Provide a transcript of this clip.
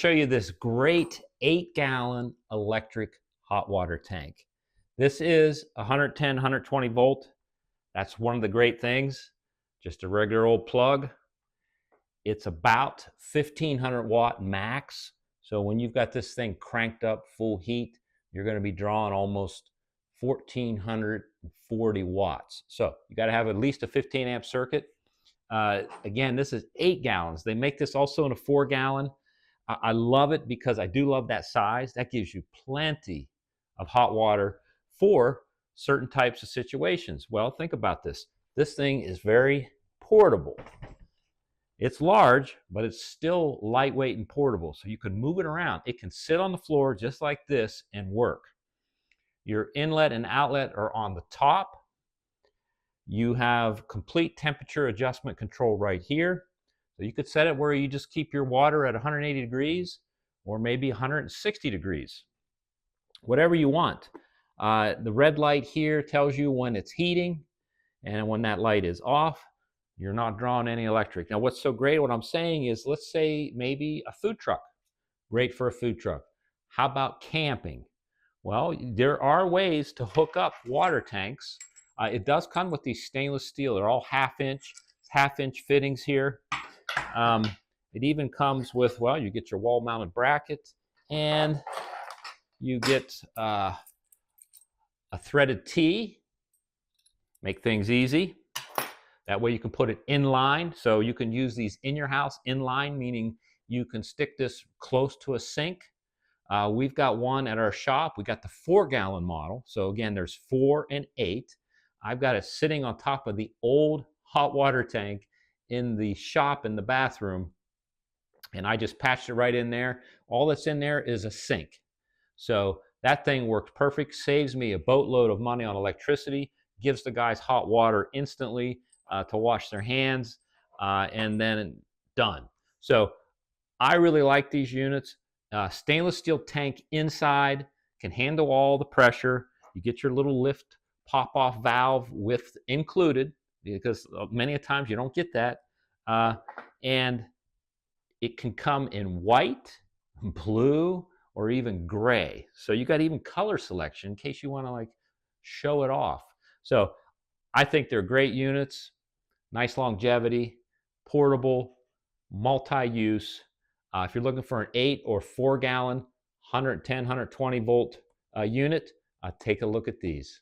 show you this great 8-gallon electric hot water tank. This is 110, 120 volt. That's one of the great things. Just a regular old plug. It's about 1500 watt max. So when you've got this thing cranked up full heat, you're going to be drawing almost 1440 watts. So you got to have at least a 15 amp circuit. Again, this is 8 gallons. They make this also in a 4-gallon. I love it because I do love that size. That gives you plenty of hot water for certain types of situations. Well, think about this. This thing is very portable. It's large, but it's still lightweight and portable, so you can move it around. It can sit on the floor just like this and work. Your inlet and outlet are on the top. You have complete temperature adjustment control right here. So you could set it where you just keep your water at 180 degrees or maybe 160 degrees, whatever you want. The red light here tells you when it's heating, and when that light is off, you're not drawing any electric. Now, what's so great, what I'm saying is, let's say maybe a food truck. Great for a food truck. How about camping? Well, there are ways to hook up water tanks. It does come with these stainless steel. They're all half-inch fittings here. It even comes with, well, you get your wall-mounted bracket, and you get a threaded T. Make things easy. That way you can put it in line. So you can use these in your house in line, meaning you can stick this close to a sink. We've got one at our shop. We got the 4-gallon model. So again, there's 4 and 8. I've got it sitting on top of the old hot water tank in the shop in the bathroom. And I just patched it right in there. All that's in there is a sink. So that thing works perfect, saves me a boatload of money on electricity, gives the guys hot water instantly to wash their hands, and then done. So I really like these units. Stainless steel tank inside, can handle all the pressure. You get your little lift pop-off valve with included, because many a times you don't get that. And it can come in white, blue, or even gray. So you got even color selection in case you want to like show it off. So I think they're great units. Nice longevity, portable, multi-use. If you're looking for an 8 or 4-gallon, 110, 120 volt unit, take a look at these.